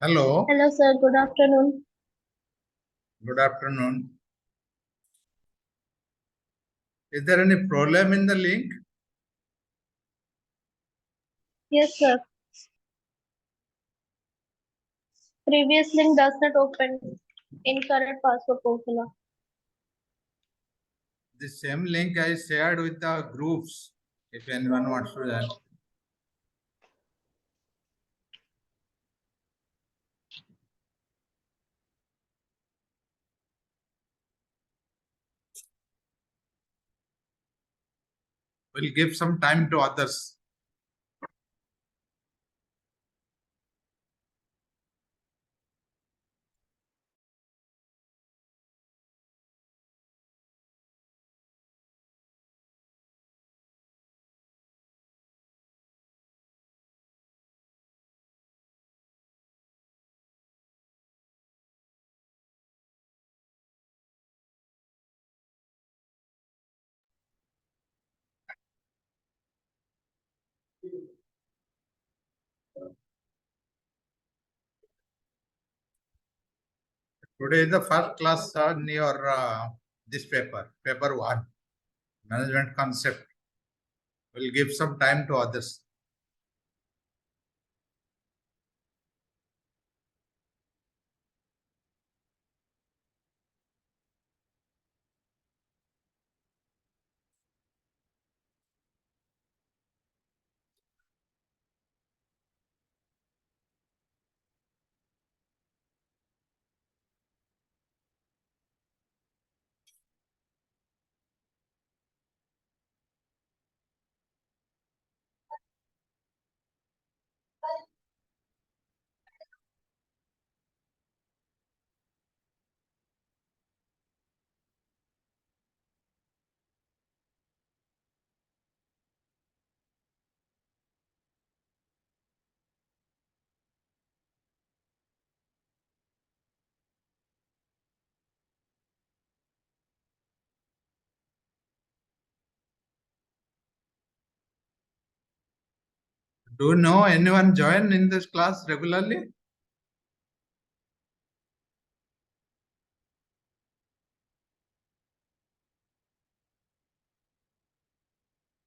Hello. Hello, sir. Good afternoon. Good afternoon. Is there any problem in the link? Yes, sir. Previous link does not open. Incorrect password formula. The same link I shared with the groups. If anyone wants to join. We'll give some time to others. Today is the first class on your this paper 1, management concept. We'll give some time to others. Do you know anyone join in this class regularly?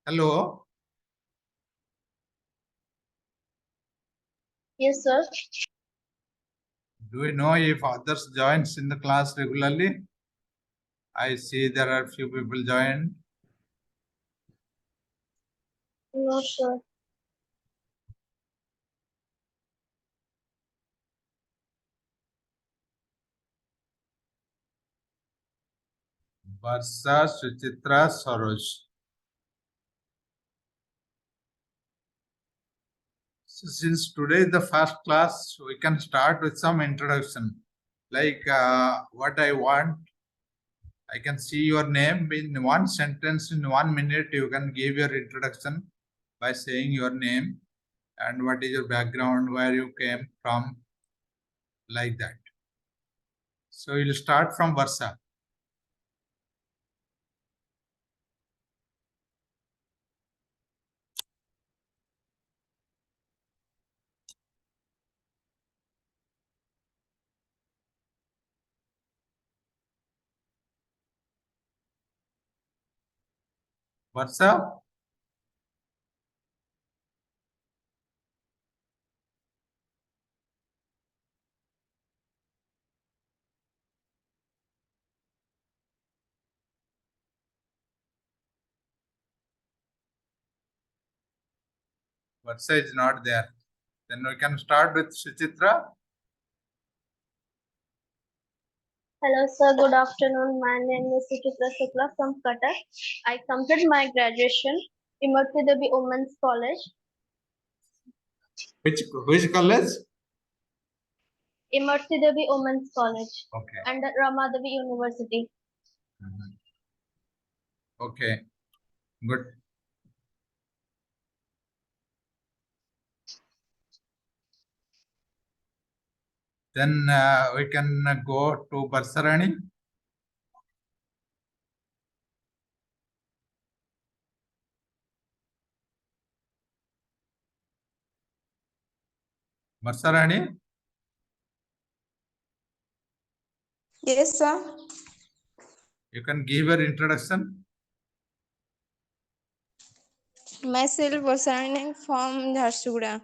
Hello. Yes, sir. Do you know if others joins in the class regularly? I see there are few people joined. No, sir. Varsha, Suchitra, Saroj. So since today is the first class, we can start with some introduction. Like what I want, I can see your name in one sentence, in 1 minute, you can give your introduction by saying your name and what is your background, where you came from, like that. So you'll start from Varsha. Varsha, Varsha is not there. Then we can start with Suchitra. Hello, sir. Good afternoon. My name is Suchitra Shukla from Cuttack. I completed my graduation in Immerti Devi Women's College. Which college? Immerti Devi Women's College. Okay. And Ramadevi University. Okay. Good. Then we can go to Barsarani. Barsarani. Yes, sir. You can give your introduction. Myself was signing from Jharsuguda.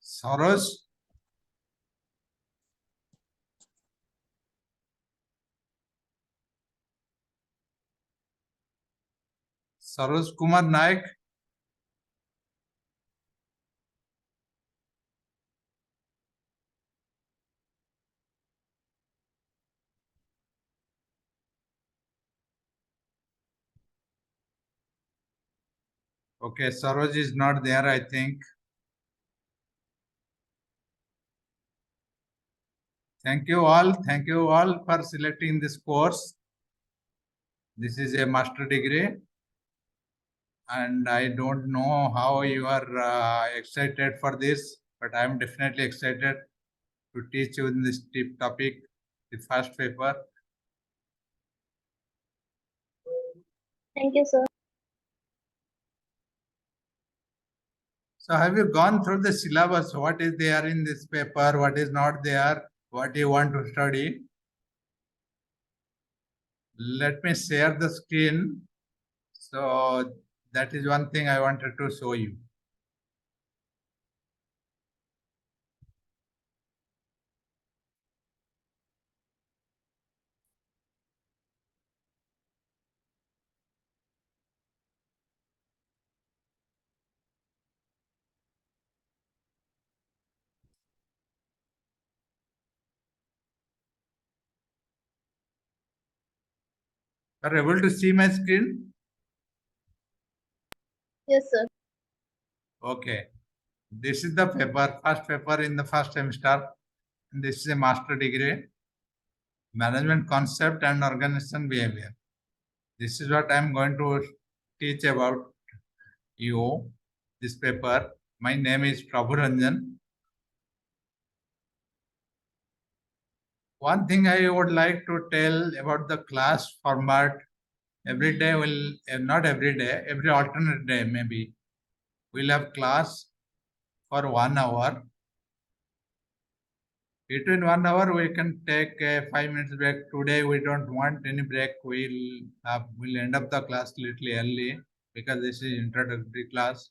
Saroj. Saroj Kumar Naik. Okay, Saroj is not there, I think. Thank you all. Thank you all for selecting this course. This is a master degree. And I don't know how you are excited for this, but I am definitely excited to teach you in this deep topic, the first paper. Thank you, sir. So have you gone through the syllabus? What is there in this paper? What is not there? What you want to study? Let me share the screen. So that is one thing I wanted to show you. Are you able to see my screen? Yes, sir. Okay. This is the paper, first paper in the first semester. And this is a master degree, management concept and organization behavior. This is what I am going to teach about you, this paper. My name is Prabhu Ranjan. One thing I would like to tell about the class format, every day will, not every day, every alternate day maybe, we'll have class for 1 hour. Between 1 hour, we can take a 5 minutes break. Today, we don't want any break. We'll end up the class little early because this is introductory class.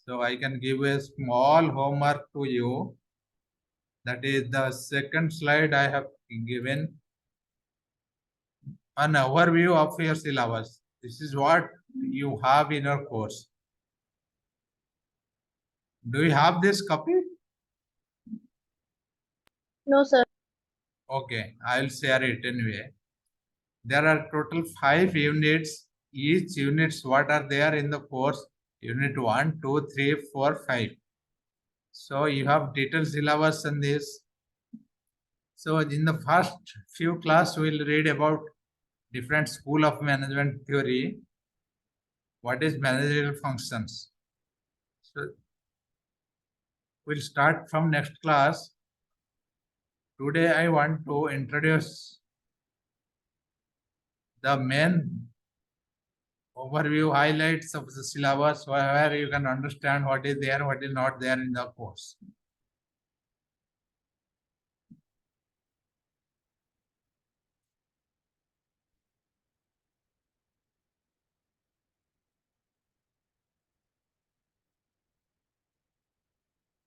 So I can give a small homework to you. That is the second slide I have given. An overview of your syllabus. This is what you have in your course. Do you have this copy? No, sir. Okay, I'll share it anyway. There are total 5 units. Each units what are there in the course? Unit 1, 2, 3, 4, 5. So you have detailed syllabus on this. So in the first few class, we'll read about different school of management theory. What is managerial functions? So we'll start from next class. Today I want to introduce the main overview highlights of the syllabus where you can understand what is there, what is not there in the course.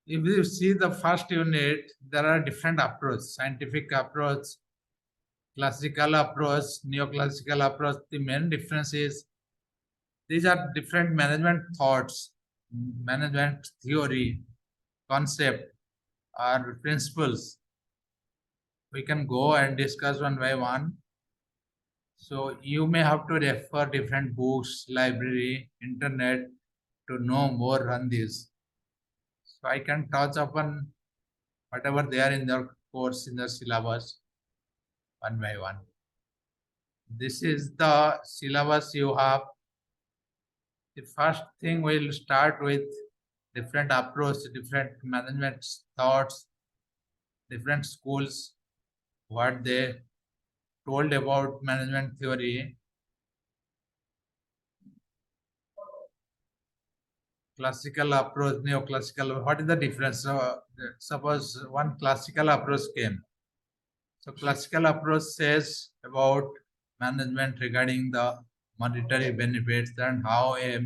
If you see the first unit, there are different approaches, scientific approach, classical approach, neoclassical approach. The main difference is these are different management thoughts, management theory, concept, or principles. We can go and discuss one by one. So you may have to refer different books, library, internet to know more on this. So I can touch upon whatever they are in the course in the syllabus one by one. This is the syllabus you have. The first thing we'll start with different approach, different management thoughts, different schools, what they told about management theory. classical approach, neoclassical. What is the difference? Suppose one classical approach came. So classical approach says about management regarding the monetary benefits and how a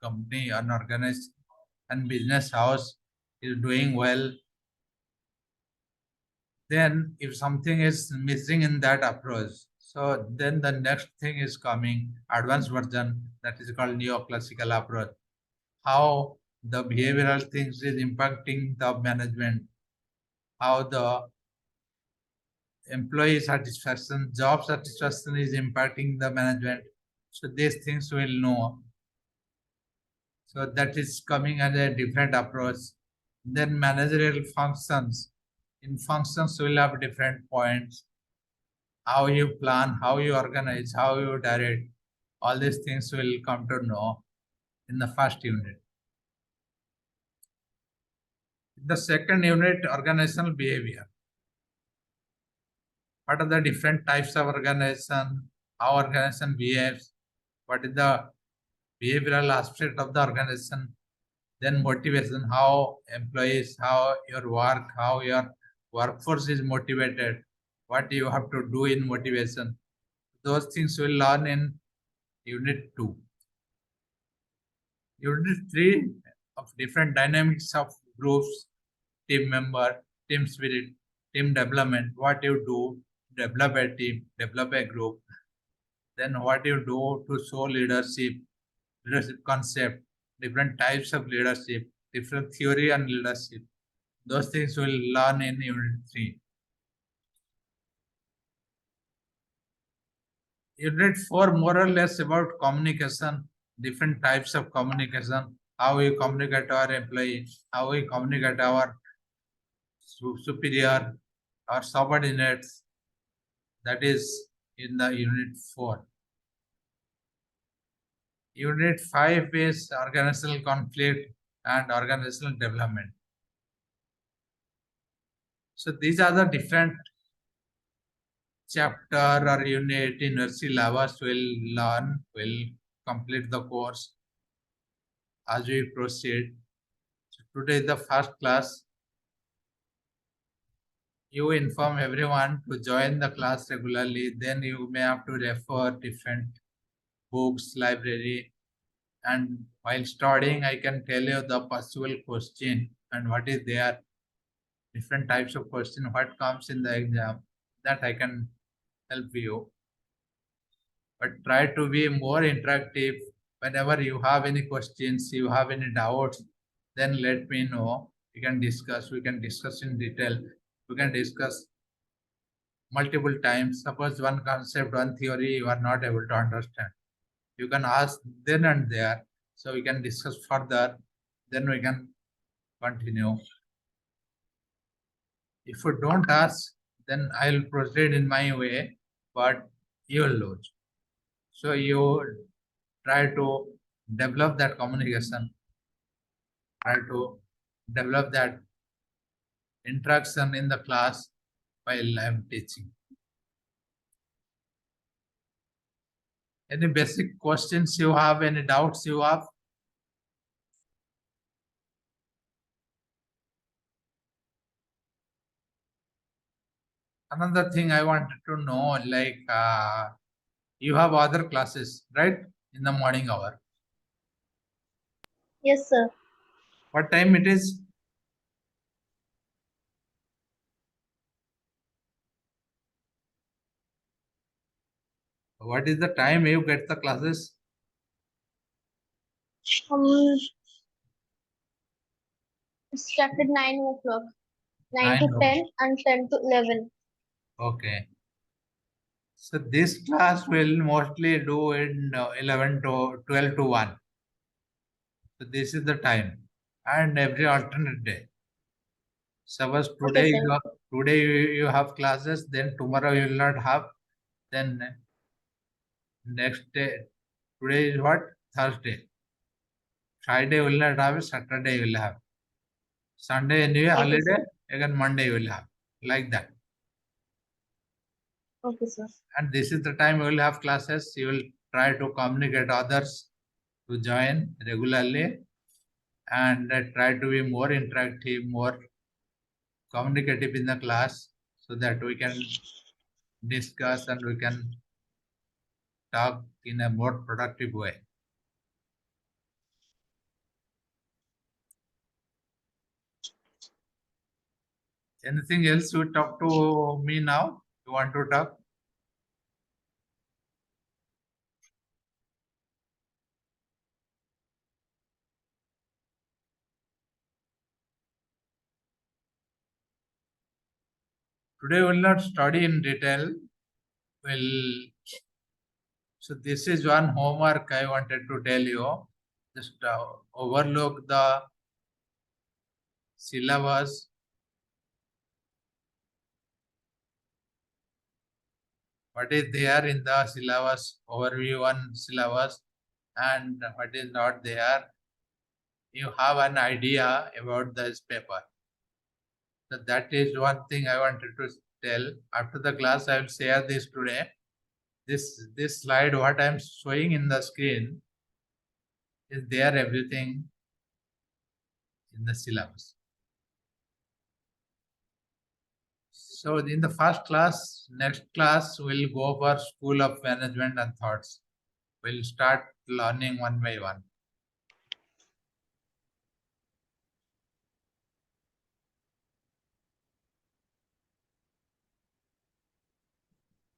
company, an organization and business house is doing well. Then if something is missing in that approach, so then the next thing is coming, advanced version, that is called neoclassical approach. How the behavioral things is impacting the management, how the employee satisfaction, job satisfaction is impacting the management. So these things will know. So that is coming as a different approach. Then managerial functions. In functions, we'll have different points. How you plan, how you organize, how you direct. All these things will come to know in the first unit. The second unit, organizational behavior. What are the different types of organization, how organization behaves, what is the behavioral aspect of the organization, then motivation, how employees, how your work, how your workforce is motivated, what you have to do in motivation. Those things we'll learn in unit 2. Unit 3 of different dynamics of groups, team member, team spirit, team development, what you do, develop a team, develop a group, then what you do to show leadership concept, different types of leadership, different theory on leadership. Those things we'll learn in unit 3. Unit 4 more or less about communication, different types of communication, how we communicate our employees, how we communicate our superior, our subordinates. That is in the unit 4. Unit 5 is organizational conflict and organizational development. So these are the different chapter or unit in our syllabus will complete the course as we proceed. So today is the first class. You inform everyone to join the class regularly, then you may have to refer different books, library, and while studying, I can tell you the possible question and what is there, different types of question, what comes in the exam, that I can help you. But try to be more interactive. Whenever you have any questions, you have any doubts, then let me know. We can discuss in detail. We can discuss multiple times. Suppose one concept, one theory you are not able to understand. You can ask then and there. So we can discuss further. Then we can continue. If you don't ask, then I will proceed in my way, but you will lose. So you try to develop that communication, try to develop that interaction in the class while I am teaching. Any basic questions you have, any doubts you have? Another thing I wanted to know, like you have other classes, right? In the morning hour. Yes, sir. What time it is? What is the time you get the classes? Start at 9 o'clock. 9 to 9 10 and 10 to 11. Okay. So this class will mostly do in 11 to 12 to 1. So this is the time and every alternate day. Suppose Okay, today sir. you have classes, then tomorrow you will not have. Then next day, today is what? Thursday. Friday will not have, Saturday you will have. Sunday anyway Okay, holiday, sir. again Monday you will have. Like that. Okay, sir. And this is the time you will have classes. You will try to communicate others to join regularly. and try to be more interactive, more communicative in the class, so that we can discuss and we can talk in a more productive way. Anything else you talk to me now? You want to talk? Today we will not study in detail. So this is one homework I wanted to tell you. Just overlook the syllabus. What is there in the syllabus, overview one syllabus, and what is not there. You have an idea about this paper. So that is one thing I wanted to tell. After the class, I will share this today. This slide, what I am showing in the screen, is there everything in the syllabus. So in the first class, next class, we'll go for School of Management and Thoughts. We'll start learning one by one.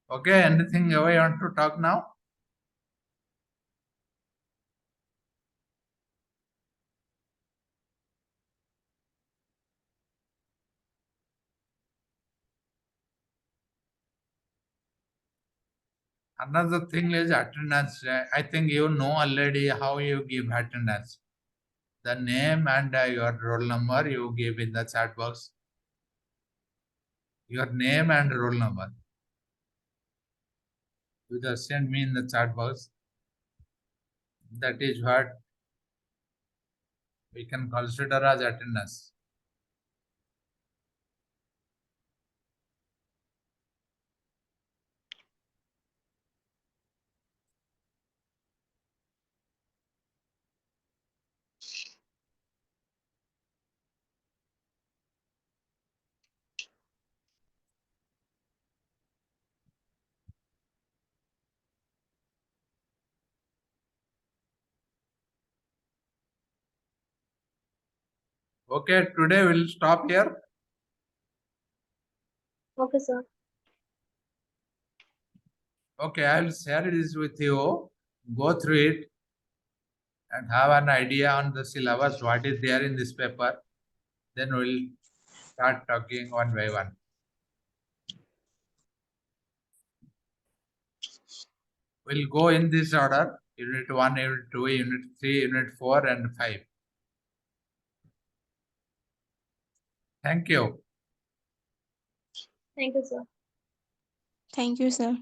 Okay, anything you want to talk now? Another thing is attendance. I think you know already how you give attendance. The name and your roll number you give in the chat box. Your name and roll number. You just send me in the chat box. That is what we can consider as attendance. Okay, today we'll stop here. Okay, sir. Okay, I'll share this with you. Go through it and have an idea on the syllabus, what is there in this paper. Then we'll start talking one by one. We'll go in this order: Unit 1, Unit 2, Unit 3, Unit 4, and 5. Thank you. Thank you, sir. Thank you, sir.